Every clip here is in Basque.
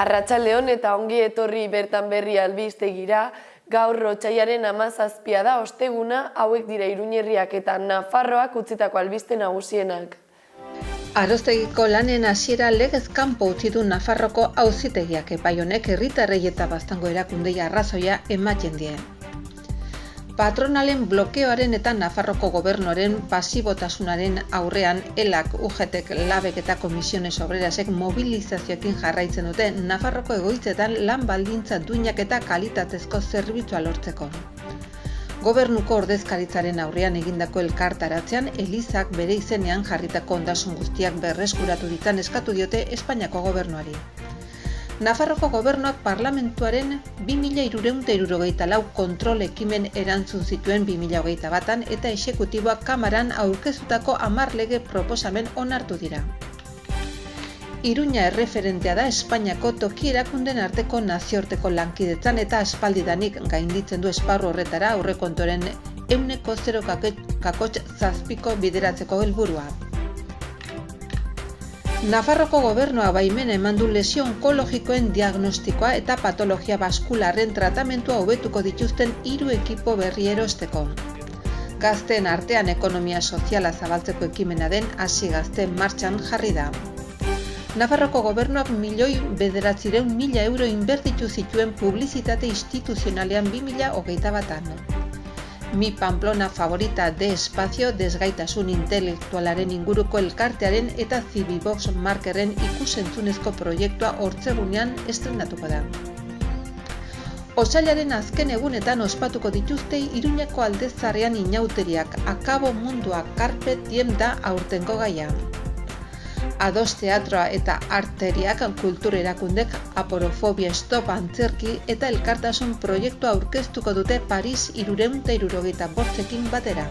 Arratsaldeon eta ongi etorri bertan berri albistegira, gaur otsailaren 17 da osteguna, hauek dira Iruñerriak eta Nafarroak utzitako albiste nagusienak. Aroztegiko lanen hasiera legez kanpo utzi du Nafarroko auzitegiak, epai honek herritarrei eta Baztango erakundei arrazoia ematen die. Patronalen blokeoaren eta Nafarroko gobernuaren pasibotasunaren aurrean ELAK, UGTek, LABek eta Komisiones Obrerasek mobilizazioekin jarraitzen dute Nafarroko egoitzetan lan baldintza duinak eta kalitatezko zerbitzua lortzeko. Gobernuko ordezkaritzaren aurrean egindako elkartaratzean Elizak bere izenean jarritako ondasun guztiak berreskuratu ditzan eskatu diote Espainiako gobernuari. Nafarroko gobernuak parlamentuaren 2364 kontrol ekimen erantzun zituen 2021an eta exekutiboak kamaran aurkeztutako 10 lege proposamen onartu dira. Iruña erreferentea da Espainiako toki erakunden arteko nazioarteko lankidetzan eta aspaldidanik gainditzen du esparru horretara aurrekontuaren 0,7 bideratzeko helburua. Nafarroko gobernua baimena eman du lesio onkologikoen diagnostikoa eta patologia baskularren tratamentua hobetuko dituzten 3 ekipo berri erosteko. Gazteen artean ekonomia soziala zabaltzeko ekimena den Hasi Gazte martxan jarri da. Nafarroko gobernuak 1.900.000 euro inbertitu zituen publizitate instituzionalean 2021an. Mi Pamplona favorita de espazio desgaitasun intelektualaren inguruko elkartearen eta Cibibox markerren ikusentzunezko proiektua hortzegunean estrenatuko da. Otsailaren azken egunetan ospatuko dituzte Iruñako aldezarrean inauteriak, akabo mundua Carpe Diem da aurtengo gaia. Ados teatroa eta arteriak kultur erakundek aporofobia stop antzerki eta elkartasun proiektua aurkeztuko dute Paris 365ekin batera.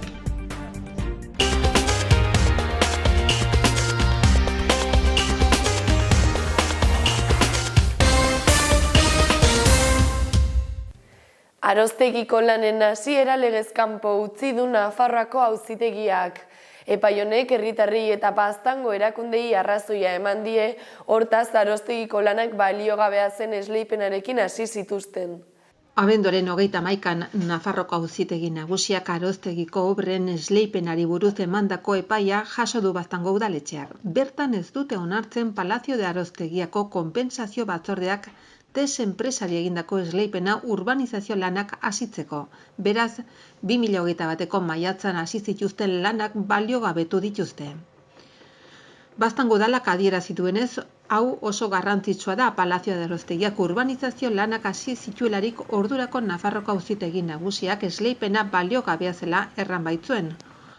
Aroztegiko lanen hasiera legez kanpo utzi du Nafarroako auzitegiak. Epai honek herritarrei eta Baztango erakundei arrazoia eman die, hortaz Aroztegiko lanak baliogabea zen esleipenarekin hasi zituzten. Abenduaren 31an Nafarroko auzitegi nagusiak Aroztegiko obren esleipenari buruz emandako epaia jaso du Baztango udaletxeak. Bertan ez dute onartzen Palacio de Aroztegiako konpentsazio batzordeak enpresari egindako esleipena urbanizazio lanak hasitzeko. Beraz, 2021ko maiatzan hasi zituzten lanak baliogabetu dituzte. Baztango udalak adierazi duenez, hau oso garrantzitsua da Palacio de Aroztegiak urbanizazio lanak hasi zituelarik ordurako Nafarroko auzitegi nagusiak esleipena baliogabea zela erran baitzuen.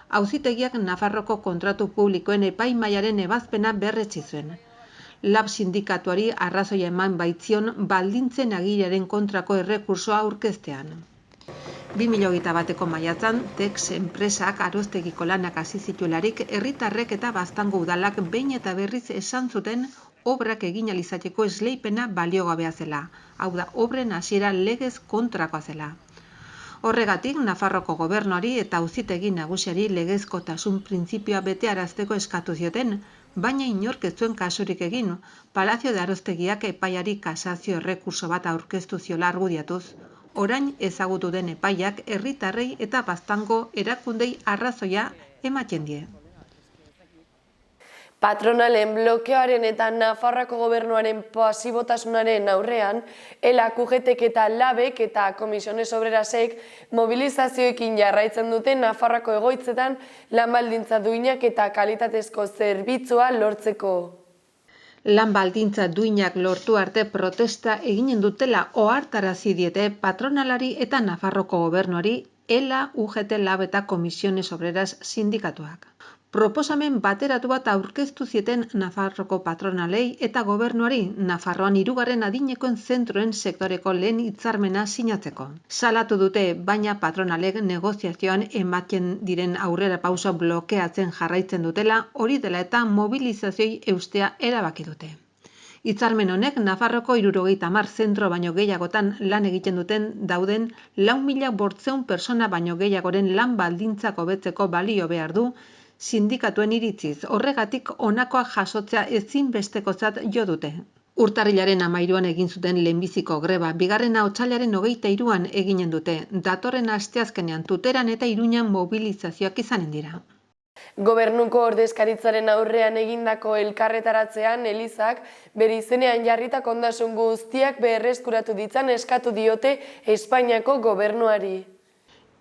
Auzitegiak Nafarroko kontratu publikoen epaimahaiaren ebazpena berretsi zuen. LAB sindikatuari arrazoia eman baitzion baldintzen agiriaren kontrako errekursoa aurkeztean. 2021ko maiatzan, TEX enpresak Aroztegiko lanak hasi zituelarik herritarrek eta Baztango udalak behin eta berriz esan zuten obrak egin ahal izateko esleipena baliogabea zela. Hau da, obren hasiera legez kontrakoa zela. Horregatik, Nafarroko gobernuari eta auzitegi nagusiari legezkotasun printzipioa betearazteko eskatu zioten, baina inork ez zuen kasurik egin, Palacio de Aroztegiak epaiari kasazio errekurso bat aurkeztu ziola argudiatuz. Orain ezagutu den epaiak herritarrei eta Baztango erakundei arrazoia ematen die. Patronalen blokeoaren eta Nafarroako gobernuaren pasibotasunaren aurrean, ELAK, UGTek eta LABek eta Komisiones Obrerasek mobilizazioekin jarraitzen dute Nafarroako egoitzetan lan baldintza duinak eta kalitatezko zerbitzua lortzeko. Lan baldintza duinak lortu arte protesta eginen dutela ohartarazi diete patronalari eta Nafarroko gobernuari ELA, UGT, LAB eta Komisiones Obreras sindikatuak. Proposamen bateratu bat aurkeztu zieten Nafarroko patronalei eta gobernuari Nafarroan 3. adinekoen zentroen sektoreko lehen hitzarmena sinatzeko. Salatu dute, baina patronalek negoziazioan ematen diren aurrera pauso blokeatzen jarraitzen dutela, hori dela eta mobilizazioi eustea erabaki dute. Hitzarmen honek Nafarroko 70 zentro baino gehiagotan lan egiten duten dauden 4.500 persona baino gehiagoren lan baldintzak hobetzeko balio behar du, sindikatuen iritziz, horregatik honakoak jasotzea ezinbestekotzat jo dute. Urtarrilaren 13an egin zuten lehenbiziko greba, bigarrena otsailaren 23an eginen dute. Datorren asteazkenean Tuteran eta Iruñan mobilizazioak izanen dira. Gobernuko ordezkaritzaren aurrean egindako elkarretaratzean Elizak bere izenean jarritako ondasun guztiak berreskuratu ditzan eskatu diote Espainiako gobernuari.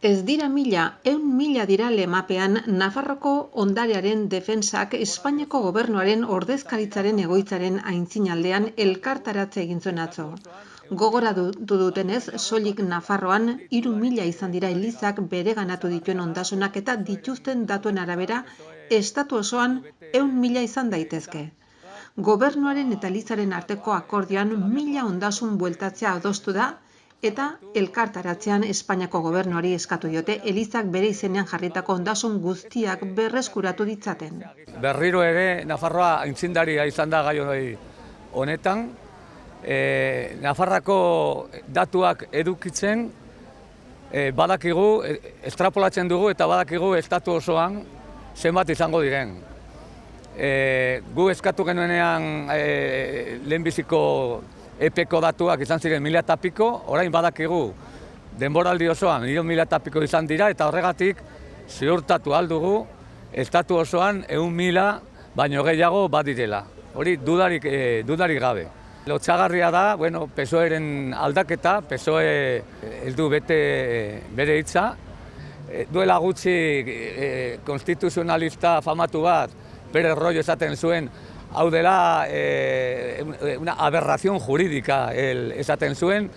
Ez dira 1.000 dira lemapean Nafarroko ondarearen defentsak Espainiako gobernuaren ordezkaritzaren egoitzaren aintzinaldean elkartaratze egin zuen atzo. Gogoratu dutenez, soilik Nafarroan 3.000 izan dira Elizak bereganatu dituen ondasunak eta dituzten datuen arabera estatu osoan 100.000 izan daitezke. Gobernuaren eta Elizaren arteko akordioan 1.000 ondasun bueltatzea adostu da, eta elkartaratzean Espainiako gobernuari eskatu diote Elizak bere izenean jarritako ondasun guztiak berreskuratu ditzaten. Berriro ere Nafarroa aitzindaria izan da gai honetan. Nafarrako datuak edukitzen badakigu, estrapolatzen dugu eta badakigu estatu osoan zenbat izango diren. Gu eskatu genuenean lehenbiziko epeko datuak izan ziren 1.000 eta piko, orain badakigu denboraldi osoan 1.000 eta piko izan dira eta horregatik ziurtatu aldugu estatu osoan 100.000 baino gehiago badirela. Hori dudarik gabe. Lotsagarria da, PSOEren aldaketa, PSOE ez du bete bere hitza. Duela gutxi konstituzionalista famatu bat bere rollo esaten zuen, hau dela una aberración jurídica esaten zuen,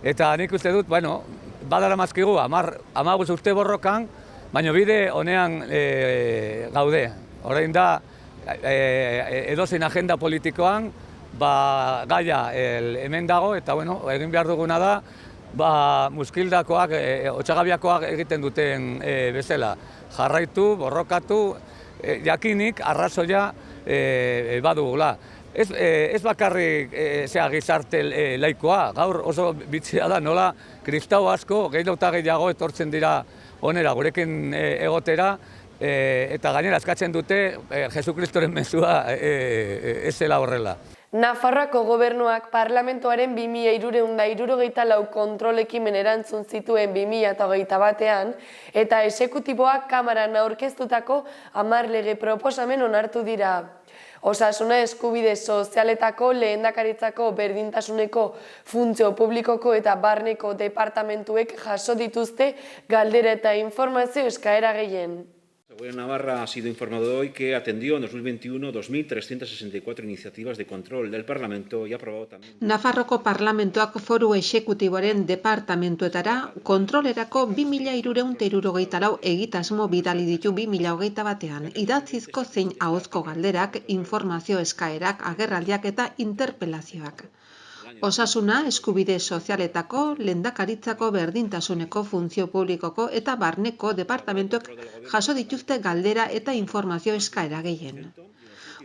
eta nik uste dut, badara mazkigu, 15 urte borrokan, baina bide honean gaude. Orain da, edozein agenda politikoan, gaia hemen dago, eta egin behar duguna da, muskildakoak, otxagabiakoak egiten duten bezala. Jarraitu, borrokatu, jakinik, arrazoia badugula. Ez bakarrik gizarte laikoa, gaur oso bitxia da, nola kristau asko, gehiago eta gehiago etortzen dira onera, gurekin egotera, eta gainera eskatzen dute Jesukristoren mezua ez zela horrela. Nafarroako gobernuak parlamentoaren 2364 kontrol ekimen erantzun zituen 2021ean eta exekutiboak kamaran aurkeztutako 10 lege proposamen onartu dira. Osasuna eskubide sozialetako lehendakaritzako berdintasuneko funtzio publikoko eta barneko departamentuek jaso dituzte galdera eta informazio eskaera gehien. El Gobierno de Navarra ha sido informado hoy que atendió en 2021 2.364 iniciativas de control del Parlamento y ha aprobado también... Nafarroko Parlamentoak foru exekutiboaren departamentuetara kontrolerako 2.364 egitasmo bidali ditu 2021ean. Idatzizko zein ahozko galderak, informazio eskaerak, agerraldiak eta interpelazioak. Osasuna, eskubide sozialetako, lehendakaritzako berdintasuneko funtzio publikoko eta barneko departamentuek jaso dituzte galdera eta informazio eskaera gehien.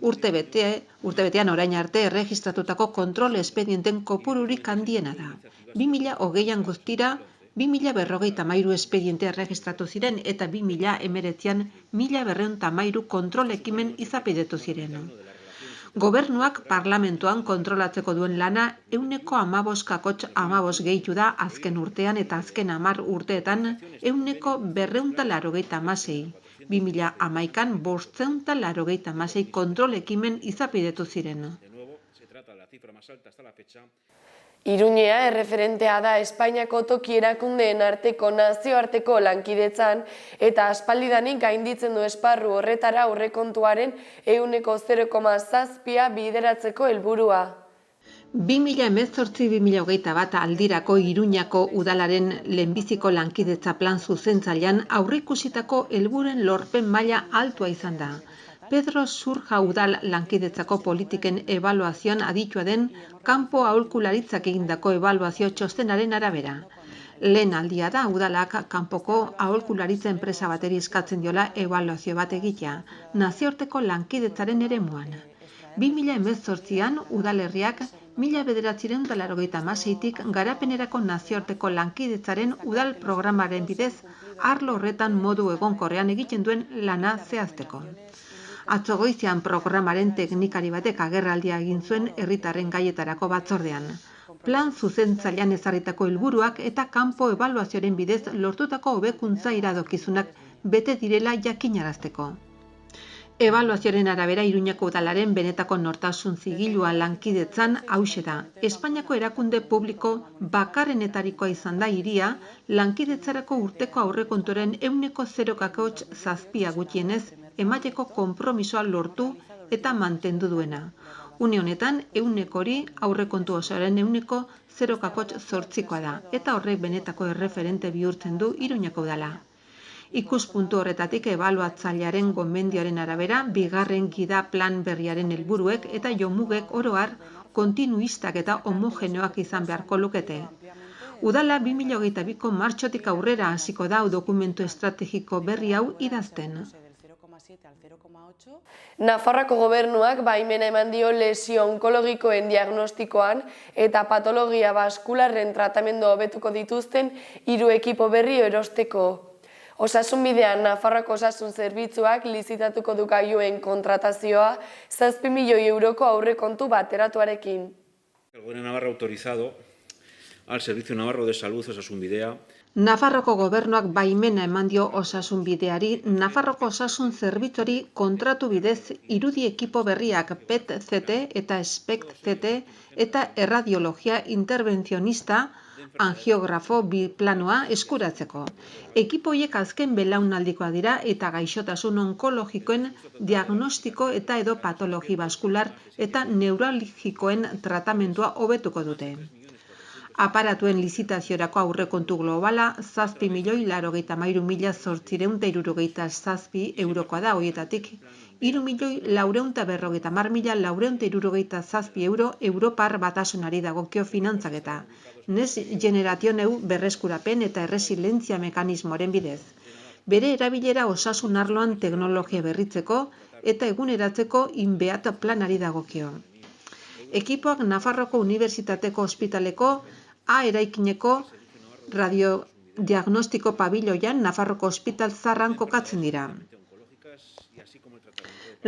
Urtebetean orain arte erregistratutako kontrol espedienten kopururik handiena da. 2020an guztira 2.053 espediente erregistratu ziren eta 2019an 1.213 kontrol ekimen izapidetu ziren. Gobernuak parlamentuan kontrolatzeko duen lana 15% gehitu da azken urtean eta azken 10 urteetan 296. 2011an 586 kontrol ekimen izapidetu ziren. Iruñea erreferentea da Espainiako toki erakundeen arteko nazioarteko lankidetzan eta aspaldidanik gainditzen du esparru horretara aurrekontuaren 0,7% bideratzeko helburua. 2018-2021 aldirako Iruñako udalaren lehenbiziko lankidetza plan zuzentzailean aurreikusitako helburen lorpen maila altua izan da. Pedro Surja udal lankidetzako politiken ebaluazioan aditua den kanpo aholkularitzak egindako ebaluazio txostenaren arabera. Lehen aldia da udalak kanpoko aholkularitza enpresa bateri eskatzen diola ebaluazio bat egitea, nazioarteko lankidetzaren eremuan. 2018an udalerriak 1986tik garapenerako nazioarteko lankidetzaren udal programaren bidez arlo horretan modu egonkorrean egiten duen lana zehazteko. Atzo goizean programaren teknikari batek agerraldia egin zuen herritarren gaietarako batzordean. Plan zuzentzailean ezarritako helburuak eta kanpo ebaluazioaren bidez lortutako hobekuntza iradokizunak bete direla jakinarazteko. Ebaluazioaren arabera Iruñako udalaren benetako nortasun zigilua lankidetzan hauxe da. Espainiako erakunde publiko bakarrenetarikoa izan da hiria lankidetzarako urteko aurrekontuaren 0,7 gutxienez emateko konpromisoa lortu eta mantendu duena. Une honetan, 100 hori aurrekontu osoaren 0,8 da, eta horrek benetako erreferente bihurtzen du Iruñako udala. Ikuspuntu horretatik ebaluatzailearen gomendioaren arabera, bigarren gida plan berriaren helburuek eta jomugek oro har kontinuistak eta homogeneoak izan beharko lukete. Udala 2022ko martxotik aurrera hasiko da dokumentu estrategiko berri hau idazten. Nafarroako gobernuak baimena eman dio lesio onkologikoen diagnostikoan eta patologia baskularren tratamendu hobetuko dituzten 3 ekipo berri erosteko. Osasunbidean Nafarroako osasun zerbitzuak lizitatuko du gailuen kontratazioa 7 milioi euroko aurrekontu bateratuarekin. El Gobierno de Navarra ha autorizado al Servicio Navarro de Salud Osasunbidea. Nafarroko gobernuak baimena eman dio osasunbideari, Nafarroko osasun zerbitzuari kontratu bidez 3 ekipo berriak PET-CT eta SPECT-CT eta erradiologia interbentzionista angiografo biplanoa eskuratzeko. Ekipo horiek azken belaunaldikoa dira eta gaixotasun onkologikoen diagnostiko eta edo patologi baskular eta neurologikoen tratamendua hobetuko dute. Aparatuen lizitaziorako aurrekontu globala 7.093.867 eurokoa da, horietatik 3.450.467 euro Europar Batasunari dagokio finantzaketa. Next Generation EU berreskurapen eta erresilientzia mekanismoaren bidez. Bere erabilera osasun arloan teknologia berritzeko eta eguneratzeko INBEAT planari dagokio. Ekipoak Nafarroko Unibertsitateko Ospitaleko A eraikineko radiodiagnostiko pabiloian Nafarroko Ospital Zarran kokatzen dira.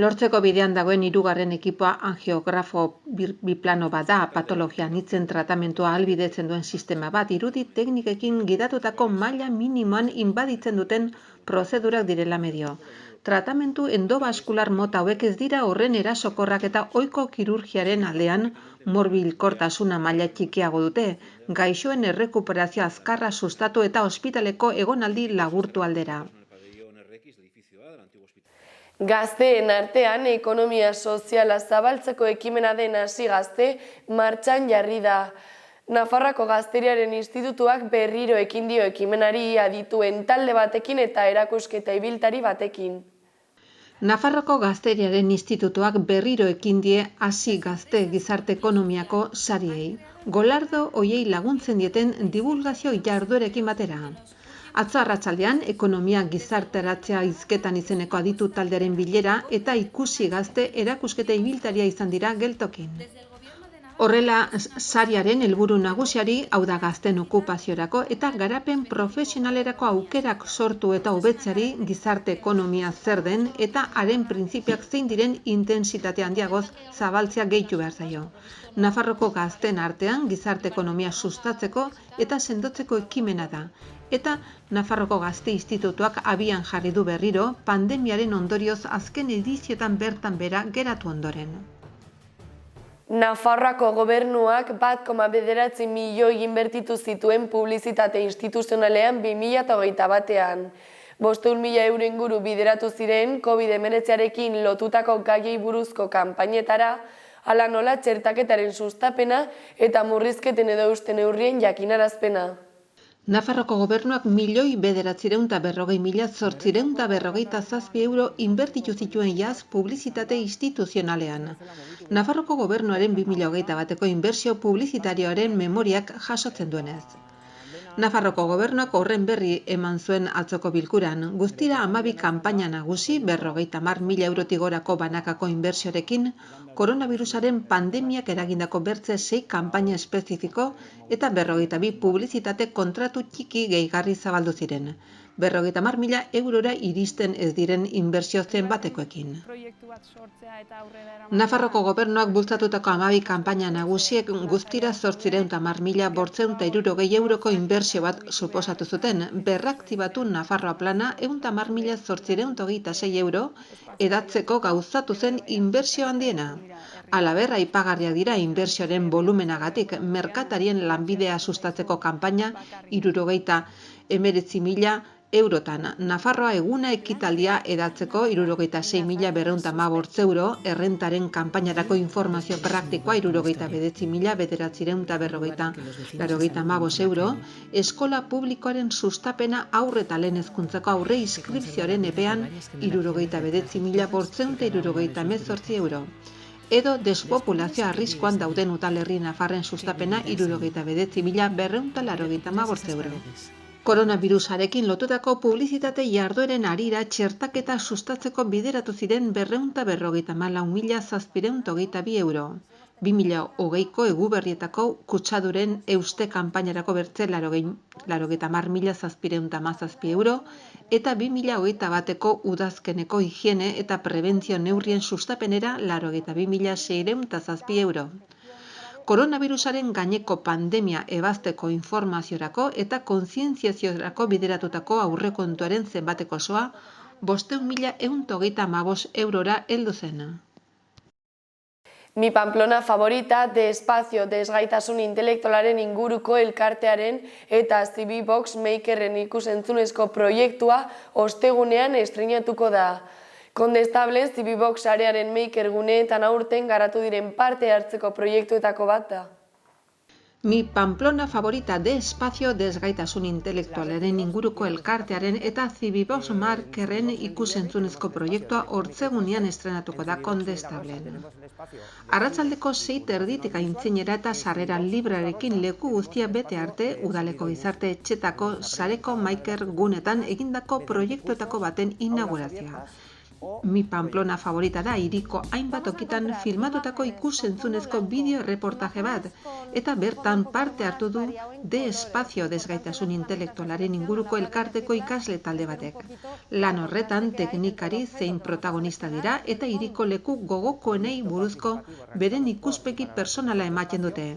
Lortzeko bidean dagoen 3. ekipoa angiografo biplano bat da, patologia anitzen tratamentua ahalbidetzen duen sistema bat, irudi teknikekin gidatutako maila minimoan inbaditzen duten prozedurak direla medio. Tratamentu endobaskular mota hauek ez dira horren erasokorrak eta ohiko kirurgiaren aldean morbilkortasuna maila txikiago dute, gaixoen errekuperazio azkarra sustatu eta ospitaleko egonaldi laburtu aldera. Gazteen artean ekonomia soziala zabaltzeko ekimena den Hasi Gazte martxan jarri da. Nafarroako Gazteriaren Institutuak berriro ekin dio ekimenari adituen talde batekin eta erakusketa ibiltari batekin. Nafarroko Gazteriaren Institutuak berriro ekin die Hasi Gazte gizarte ekonomiako sariei. Golardo hoiei laguntzen dieten divulgazio jarduerekin batera. Atzo arratsaldean ekonomia gizarteratzea hizketan izeneko aditu taldearen bilera eta ikusi gazte erakusketa ibiltaria izan dira geltokin. Horrela, sariaren helburu nagusiari, hau da gazten okupaziorako eta garapen profesionalerako aukerak sortu eta hobetzeari gizarte ekonomia zer den eta haren printzipioak zein diren intentsitate handiagoz zabaltzea gehitu behar zaio. Nafarroko gazten artean gizarte ekonomia sustatzeko eta sendotzeko ekimena da. Eta Nafarroko Gazte Institutuak abian jarri du berriro pandemiaren ondorioz azken edizioetan bertan bera geratu ondoren. Nafarroako gobernuak 1,9 milioi inbertitu zituen publizitate instituzionalean 2021ean. 500.000 euro inguru bideratu ziren COVID-19arekin lotutako gaiei buruzko kanpainetara, hala nola txertaketaren sustapena eta murrizketen edo euste neurrien jakinarazpena. Nafarroko gobernuak 1.940.857 euro inbertitu zituen jaz publizitate instituzionalean. Nafarroko gobernuaren 2021eko inbertsio publizitarioaren memoriak jasotzen duenez. Nafarroko gobernuak horren berri eman zuen atzoko bilkuran, guztira 12 kanpaina nagusi 50.000 eurotik gorako banakako inbertsiorekin, koronavirusaren pandemiak eragindako bertze 6 kanpaina espezifiko eta 52 publizitate kontratu txiki gehigarri zabaldu ziren. 50.000 eurora iristen ez diren inbertsio zenbatekoekin. Nafarroko gobernuak bultzatutako 12 kanpaina nagusiek guztira 810.560 euroko inbertsio bat suposatu zuten, berraktibatu Nafarroa plana 110.826 euro edatzeko gauzatu zen inbertsio handiena. Halaber, aipagarriak dira inbertsioaren volumenagatik merkatarien lanbidea sustatzeko kanpaina 69.000 eurotan. Nafarroa eguna ekitaldia edatzeko 66.215 euro, errentaren kanpainarako informazio praktikoa 69.995 euro, eskola publikoaren sustapena haur eta lehen hezkuntzako aurre inskripzioaren epean 69.518 euro. Edo despopulazio arriskoan dauden udalerri nafarren sustapena 69.285 euro. Koronavirusarekin lotutako publizitate jardueren harira txertaketa sustatzeko bideratu ziren 254.722 euro. 2020ko eguberrietako kutsaduren euste kanpainarako bertze 80.717 euro eta 2021ko udazkeneko higiene eta prebentzio neurrien sustapenera 82.607 euro. Koronavirusaren gaineko pandemia ebazteko informaziorako eta kontzientziaziorako bideratutako aurrekontuaren zenbateko osoa 500.135 eurora heldu zen. Mi Pamplona favorita de espazio desgaitasun intelektualaren inguruko elkartearen eta CB Box Makerren ikusentzunezko proiektua ostegunean estreinatuko da. Kondestablen CB Box arearen maker guneetan aurten garatu diren parte hartzeko proiektuetako bat da. Mi Pamplona favorita de espazio desgaitasun intelektualaren inguruko elkartearen eta CB Box Makerren ikusentzunezko proiektua ortzegunean estrenatuko da Kondestablen. Arratsaldeko 6:30 aintzinera eta sarrera librearekin leku guztia bete arte udaleko gizarte etxetako sareko maker gunetan egindako proiektuetako baten inaugurazioa. Mi Pamplona favorita da hiriko hainbat tokitan filmatutako ikusentzunezko bideo reportaje bat eta bertan parte hartu du de espazio desgaitasun intelektualaren inguruko elkarteko ikasle talde batek. Lan horretan teknikari zein protagonista dira eta hiriko leku gogokoenei buruzko beren ikuspegi personala ematen dute.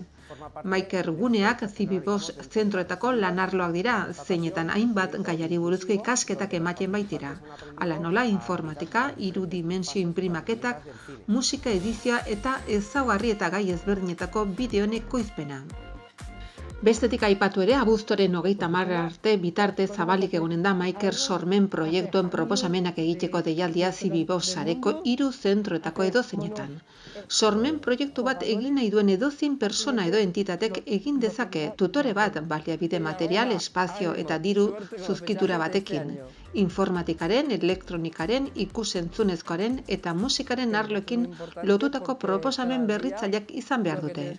Maker guneak CB Box zentroetako lanarloak dira, zeinetan hainbat gaiari buruzko ikasketak ematen baitira. Hala nola informatika, 3 dimensio inprimaketak, musika edizioa eta ezaugarri eta gai ezberdinetako bideoen ekoizpena. Bestetik aipatu ere, abuztoaren 30 arte bitarte zabalik egonen da Maker sormen proiektuen proposamenak egiteko deialdia CB Box sareko 3 zentroetako edozeinetan. Sormen proiektu bat egin nahi duen edozein persona edo entitatek egin dezake tutore bat baliabide material, espazio eta diru zuzkitura batekin. Informatikaren, elektronikaren, ikusentzunezkoaren eta musikaren arloekin lotutako proposamen berritzaileak izan behar dute.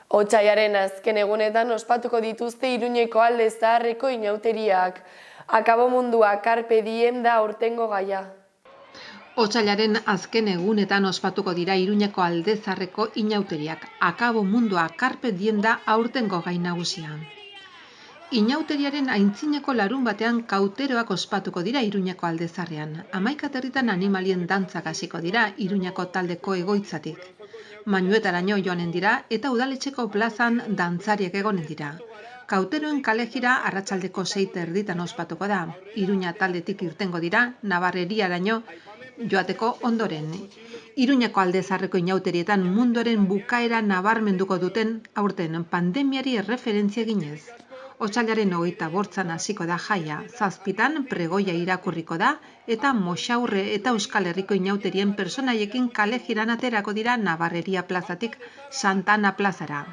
Otsaiaren azken egunetan ospatuko dituzte Iruñeko Alde Zaharreko inauteriak. Akabo mundua Carpe Diem da aurtengo gaia. Otsailaren azken egunetan ospatuko dira Iruñeko Alde Zaharreko inauteriak. Akabo mundua Carpe Diem da aurtengo gai nagusia. Inauteriaren aintzineko larun batean kauteroak ospatuko dira Iruñeko Alde Zaharrean. 11 herritan animalien dantzak hasiko dira Iruñeko taldeko egoitzatik. Manuetaraino joanen dira eta udaletxeko plazan dantzariek egonen dira. Kauteroen kalejira arratsaldeko 6:30 ospatuko da. Iruña taldetik irtengo dira Nabarreriaraino joateko ondoren. Iruñeko Alde Zaharreko inauterietan munduaren bukaera nabarmenduko duten aurten pandemiari erreferentzia eginez. Otsailaren 28an hasiko da jaia, 7 pregoia irakurriko da eta Moxaurre eta Euskal Herriko inauterien personaiekin kalejiran aterako dira Nabarreria plazatik Santana plazara.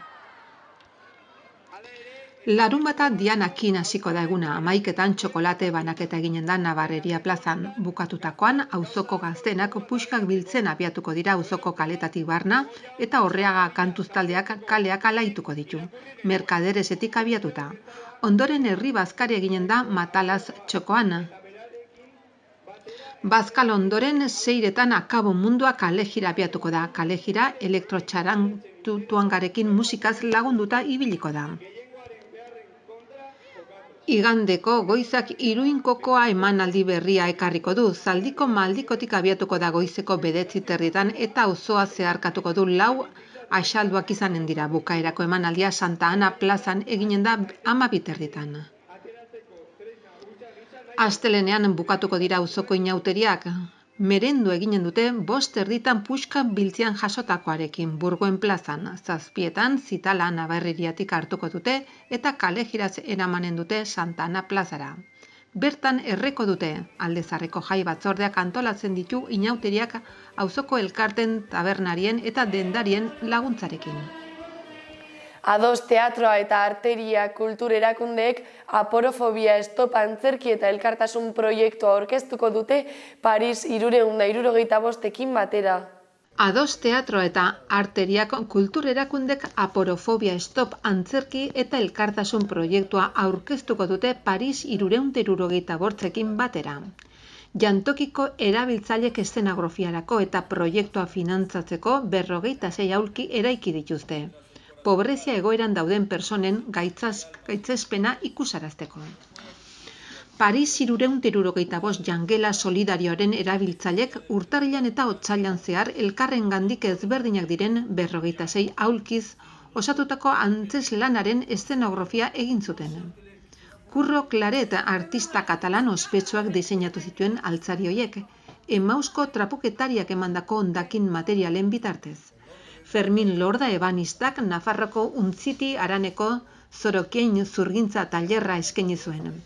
Larunbata Dianakin hasiko da eguna, 11etan txokolate banaketa eginen da Nabarreria plazan. Bukatutakoan, auzoko gaztenak puxkak biltzen abiatuko dira auzoko kaletatik barna eta Orreaga kantuztaldeak kaleak alaituko ditu, Merkaderesetik abiatuta. Ondoren herri bazkari eginen da Matalaz txokoan. Bazkal ondoren 6etan Akabo mundua kalejira abiatuko da. Kalejira elektrotxarantutuangarekin musikaz lagunduta ibiliko da. Igandeko goizak Iruinkokoa emanaldi berria ekarriko du. Zaldiko Maldikotik abiatuko da goizeko 9:30 eta auzoa zeharkatuko du 4 axalduak izanen dira. Bukaerako emanaldia Santa Ana plazan eginen da 12:30. Astelenean bukatuko dira auzoko inauteriak. Merendu eginen dute 5:30 puxka biltzian jasotakoarekin Burgoen plazan. 7:00 zitala Nabarreriatik hartuko dute eta kalejiraz eramanen dute Santa Ana plazara. Bertan erreko dute, Aldezarreko jai batzordeak antolatzen ditu inauteriak auzoko elkarten, tabernarien eta dendarien laguntzarekin. Ados teatroa eta arteria kultur erakundeek aporofobia stop antzerki eta elkartasun proiektua aurkeztuko dute Paris 365ekin batera. Ados teatroa eta arteriak kultur erakundek aporofobia stop antzerki eta elkartasun proiektua aurkeztuko dute Paris 365ekin batera. Jantokiko erabiltzaileek eszenografiarako eta proiektua finantzatzeko 26 aulki eraiki dituzte. Pobrezia egoeran dauden personen gaitzespena ikusarazteko. Paris 365 jangela solidarioaren erabiltzailek urtarrilan eta otsailean zehar elkarrengandik ezberdinak diren 26 aulkiz osatutako antzezlanaren eszenografia egin zuten. Curro Claret artista katalan ospetsuak diseinatu zituen altzari hoiek, Emausko trapuketariak emandako hondakin materialen bitartez. Fermin Lorda ebanistak Nafarroko Untziti Araneko Zorokien zurgintza tailerra eskaini zuen.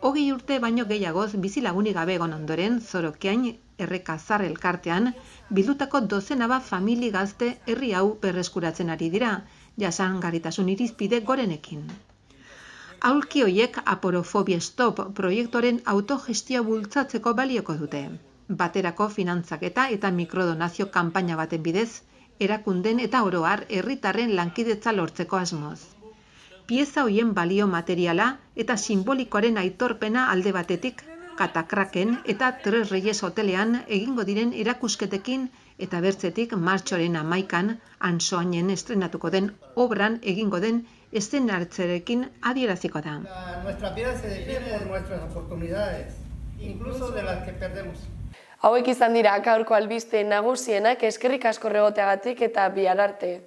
20 urte baino gehiagoz bizilagunik gabe egon ondoren Zorokiain Errekazar elkartean bildutako dozenaba famili gazte herri hau berreskuratzen ari dira, jasangarritasun irizpide gorenekin. Aulki hoiek aporofobia stop proiektuaren autogestioa bultzatzeko balioko dute. Baterako finantzaketa eta mikrodonazio kanpaina baten bidez, erakunden eta oro har herritarren lankidetza lortzeko asmoz. Pieza hoien balio materiala eta simbolikoaren aitorpena alde batetik, Katakraken eta Tres Reyes hotelean egingo diren erakusketekin eta bertzetik martxoaren 11an Ansoainen estrenatuko den obran egingo den eszenartzerekin adieraziko da. Nuestra vida se define por nuestras oportunidades, incluso de las que perdemos. Hauek izan dira gaurko albiste nagusienak, eskerrik asko egoteagatik eta bihar arte.